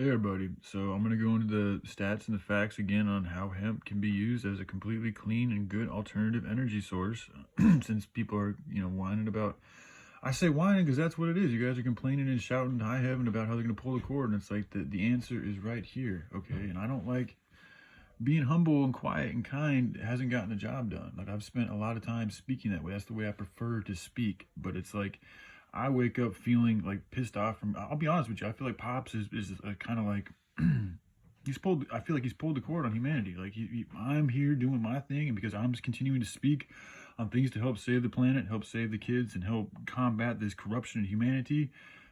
Hey everybody, so I'm going to go into the stats and the facts again on how hemp can be used as a completely clean and good alternative energy source. Since people are, whining about, I say whining because that's what it is. You guys are complaining and shouting to high heaven about how they're going to pull the cord, and it's like the answer is right here, okay? And I don't like being humble and quiet and kind hasn't gotten the job done. Like, I've spent a lot of time speaking that way. That's the way I prefer to speak, but it's like I wake up feeling like pissed off from, I'll be honest with you, I feel like Pops is kind of like, I feel like he's pulled the cord on humanity. Like, I'm here doing my thing, and because I'm just continuing to speak on things to help save the planet, help save the kids, and help combat this corruption in humanity,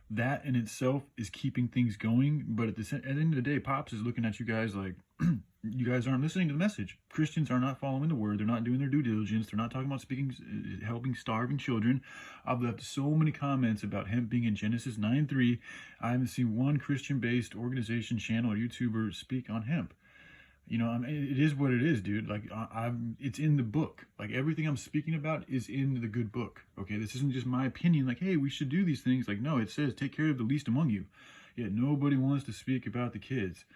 that in itself is keeping things going. But at the end of the day, Pops is looking at you guys like, you guys aren't listening to the message. Christians are not following the word. They're not doing their due diligence. They're not talking about helping starving children. I've left so many comments about hemp being in Genesis 9:3. I haven't seen one Christian-based organization, channel, or YouTuber speak on hemp. It is what it is, dude. Like, it's in the book. Like, everything I'm speaking about is in the good book. Okay, this isn't just my opinion. Like, hey, we should do these things. Like, no, it says take care of the least among you. Yet nobody wants to speak about the kids.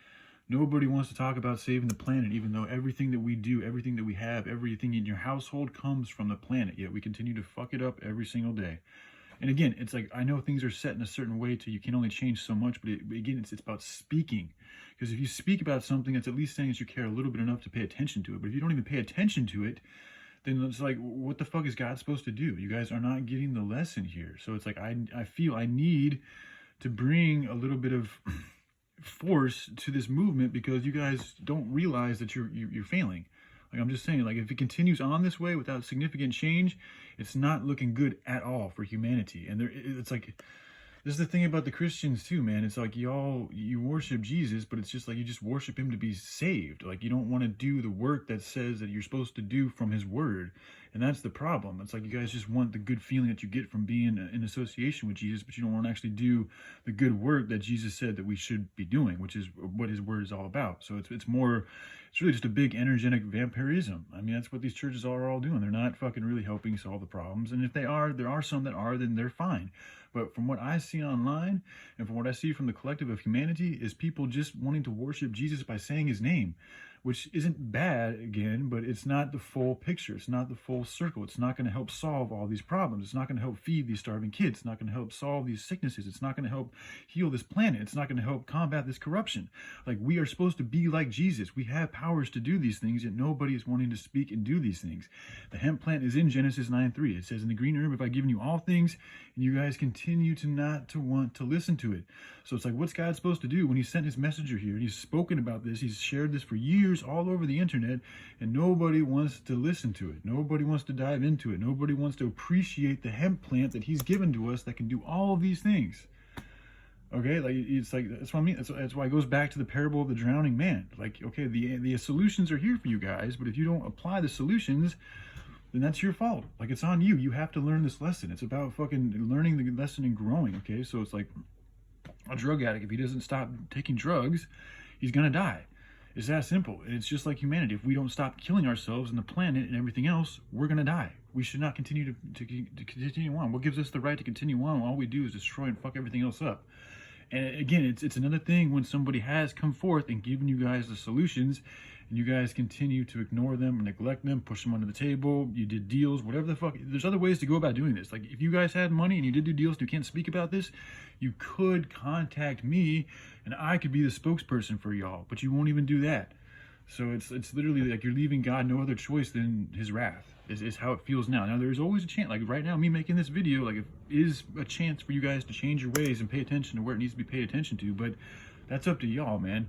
Nobody wants to talk about saving the planet, even though everything that we do, everything that we have, everything in your household comes from the planet. Yet we continue to fuck it up every single day. And again, it's like, I know things are set in a certain way to you can only change so much, but again, it's about speaking. Because if you speak about something, that's at least saying that you care a little bit enough to pay attention to it. But if you don't even pay attention to it, then it's like, what the fuck is God supposed to do? You guys are not getting the lesson here. So it's like, I feel I need to bring a little bit of force to this movement, because you guys don't realize that you're failing. Like, I'm just saying, like, if it continues on this way without significant change, it's not looking good at all for humanity. And it's like, this is the thing about the Christians too, man. It's like, you worship Jesus, but it's just like you just worship him to be saved. Like, you don't want to do the work that says that you're supposed to do from his word. And that's the problem. It's like you guys just want the good feeling that you get from being in association with Jesus, but you don't want to actually do the good work that Jesus said that we should be doing, which is what his word is all about. So it's really just a big energetic vampirism. I mean, that's what these churches are all doing. They're not fucking really helping solve the problems. And if there are some that are, then they're fine. But from what I see online, and from what I see from the collective of humanity, is people just wanting to worship Jesus by saying his name, which isn't bad, again, but it's not the full picture. It's not the full circle. It's not going to help solve all these problems. It's not going to help feed these starving kids. It's not going to help solve these sicknesses. It's not going to help heal this planet. It's not going to help combat this corruption. Like, we are supposed to be like Jesus. We have powers to do these things, yet nobody is wanting to speak and do these things. The hemp plant is in Genesis 9:3. It says, in the green herb have I given you all things, and you guys continue to not to want to listen to it. So it's like, what's God supposed to do when he sent his messenger here? And he's spoken about this. He's shared this for years all over the internet, and nobody wants to listen to it. Nobody wants to dive into it. Nobody wants to appreciate the hemp plant that he's given to us that can do all of these things. Okay, like, it's like, that's what I mean. That's why it goes back to the parable of the drowning man. Like, okay, the solutions are here for you guys, but if you don't apply the solutions, then that's your fault. Like, it's on you. You have to learn this lesson. It's about fucking learning the lesson and growing, okay? So it's like a drug addict, if he doesn't stop taking drugs, he's gonna die. It's that simple. And it's just like humanity. If we don't stop killing ourselves and the planet and everything else, we're gonna die. We should not continue to continue on. What gives us the right to continue on? All we do is destroy and fuck everything else up. And again, it's another thing when somebody has come forth and given you guys the solutions, and you guys continue to ignore them, neglect them, push them under the table. You did deals, whatever the fuck. There's other ways to go about doing this. Like, if you guys had money and you did do deals and you can't speak about this, you could contact me and I could be the spokesperson for y'all, but you won't even do that. So it's literally like you're leaving God no other choice than his wrath, is how it feels now. Now, there's always a chance, like right now, me making this video, like, it is a chance for you guys to change your ways and pay attention to where it needs to be paid attention to, but that's up to y'all, man.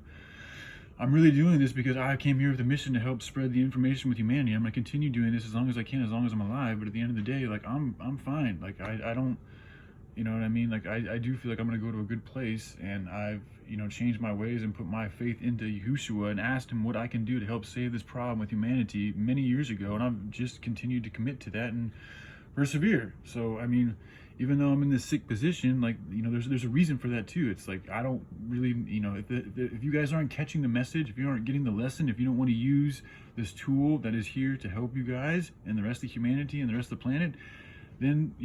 I'm really doing this because I came here with a mission to help spread the information with humanity. I'm going to continue doing this as long as I can, as long as I'm alive, but at the end of the day, like, I'm fine. Like, I don't, you know what I mean? Like, I do feel like I'm going to go to a good place, and I've, changed my ways and put my faith into Yahushua and asked him what I can do to help save this problem with humanity many years ago, and I've just continued to commit to that and persevere. So, I mean, even though I'm in this sick position, like, there's a reason for that too. It's like, I don't really, if you guys aren't catching the message, if you aren't getting the lesson, if you don't want to use this tool that is here to help you guys and the rest of humanity and the rest of the planet, then,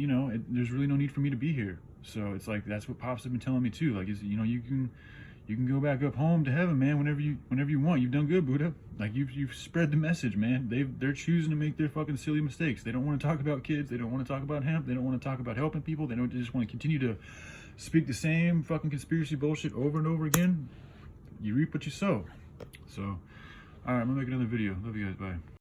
there's really no need for me to be here. So it's like, that's what Pops have been telling me too. Like, you You can go back up home to heaven, man, whenever you want. You've done good, Buddha. Like you've spread the message, man. They're choosing to make their fucking silly mistakes. They don't want to talk about kids. They don't want to talk about hemp. They don't want to talk about helping people. They just want to continue to speak the same fucking conspiracy bullshit over and over again. You reap what you sow. So, all right, I'm gonna make another video. Love you guys. Bye.